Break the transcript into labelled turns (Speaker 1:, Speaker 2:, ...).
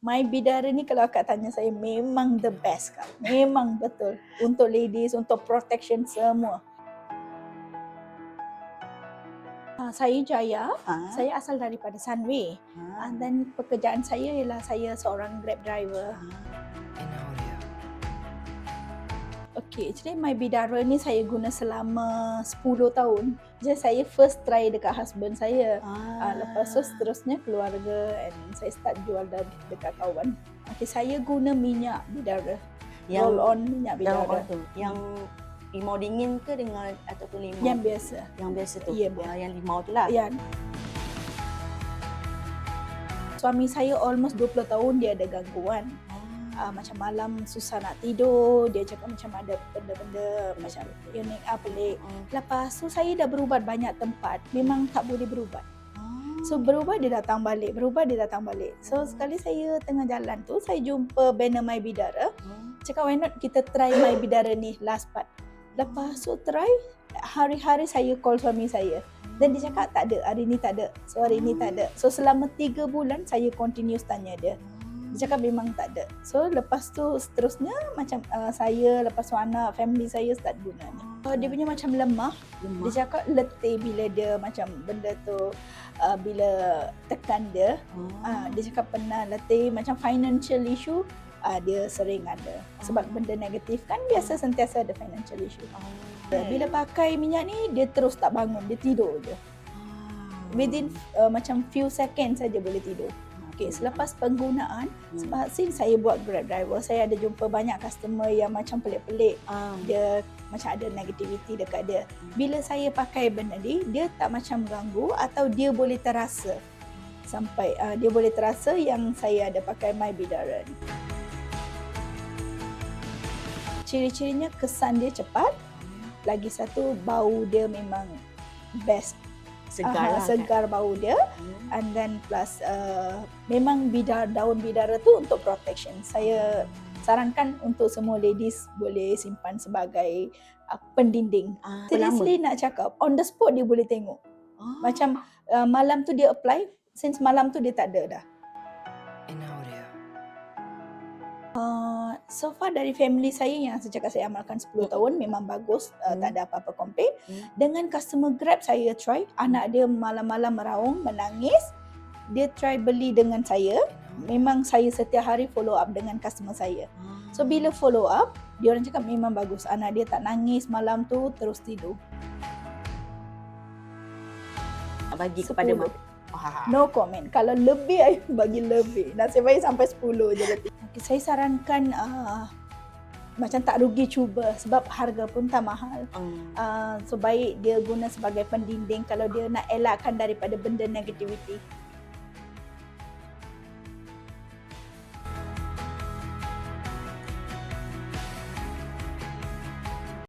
Speaker 1: My Bidara ni kalau akak tanya saya memang the best Kak. Memang betul. Untuk ladies, untuk protection semua. Saya Jaya, saya asal daripada Sunway. Dan pekerjaan saya ialah saya seorang Grab driver. Okay, actually My Bidara ni saya guna selama 10 tahun. Jadi saya first try dekat husband saya. Lepas tu seterusnya keluarga and saya start jual dekat kawan. Okay, saya guna minyak Bidara. Roll on minyak Bidara.
Speaker 2: Yang limau dingin ke dengan ataupun limau?
Speaker 1: Yang biasa.
Speaker 2: Yang biasa tu?
Speaker 1: Ya, biasa.
Speaker 2: Yang limau tu lah?
Speaker 1: Ya. Suami saya almost 20 tahun dia ada gangguan. Macam malam susah nak tidur, dia cakap macam ada benda-benda macam unik, pelik. Lepas tu saya dah berubat banyak tempat, memang tak boleh berubat. So berubat dia datang balik, berubat dia datang balik. So sekali saya tengah jalan tu, saya jumpa banner My Bidara. Cakap why not kita try My Bidara ni last part. Lepas tu try, hari-hari saya call suami saya. Dan dia cakap tak ada, hari ni tak ada. So hari ni tak ada. So selama 3 bulan saya continuous tanya dia. Dia cakap memang tak ada. So lepas tu seterusnya macam saya, lepas tu anak, family saya start guna ni. Dia punya macam lemah. Dia cakap letih bila dia macam benda tu bila tekan dia. Dia cakap pernah letih, macam financial issue dia sering ada. Sebab benda negatif kan biasa sentiasa ada financial issue. Bila pakai minyak ni dia terus tak bangun, dia tidur je. Within macam few seconds saja boleh tidur. Okay, selepas penggunaan, sebab since saya buat Grab driver, saya ada jumpa banyak customer yang macam pelik-pelik. Dia macam ada negativity dekat dia. Bila saya pakai benda ni, dia tak macam ganggu atau dia boleh terasa. Sampai dia boleh terasa yang saya ada pakai My Bidara ni. Ciri-cirinya kesan dia cepat. Lagi satu, bau dia memang best. Segar bau dia. And then plus memang daun bidara tu untuk protection. Saya sarankan untuk semua ladies boleh simpan sebagai pendinding. Seriously nak cakap, on the spot dia boleh tengok. Macam malam tu dia apply, since malam tu dia tak ada dah. So far dari family saya yang saya cakap saya amalkan 10 tahun memang bagus, tak ada apa-apa complain. Dengan customer Grab saya try, anak dia malam-malam meraung, menangis. Dia try beli dengan saya. Memang saya setiap hari follow up dengan customer saya. So bila follow up, dia orang cakap memang bagus. Anak dia tak nangis malam tu, terus tidur.
Speaker 2: Bagi kepada
Speaker 1: No comment. Kalau lebih, I bagi lebih. Nasib baik sampai 10 je letih. Okay, saya sarankan macam tak rugi cuba sebab harga pun tak mahal. So baik dia guna sebagai pendinding kalau dia nak elakkan daripada benda negativity.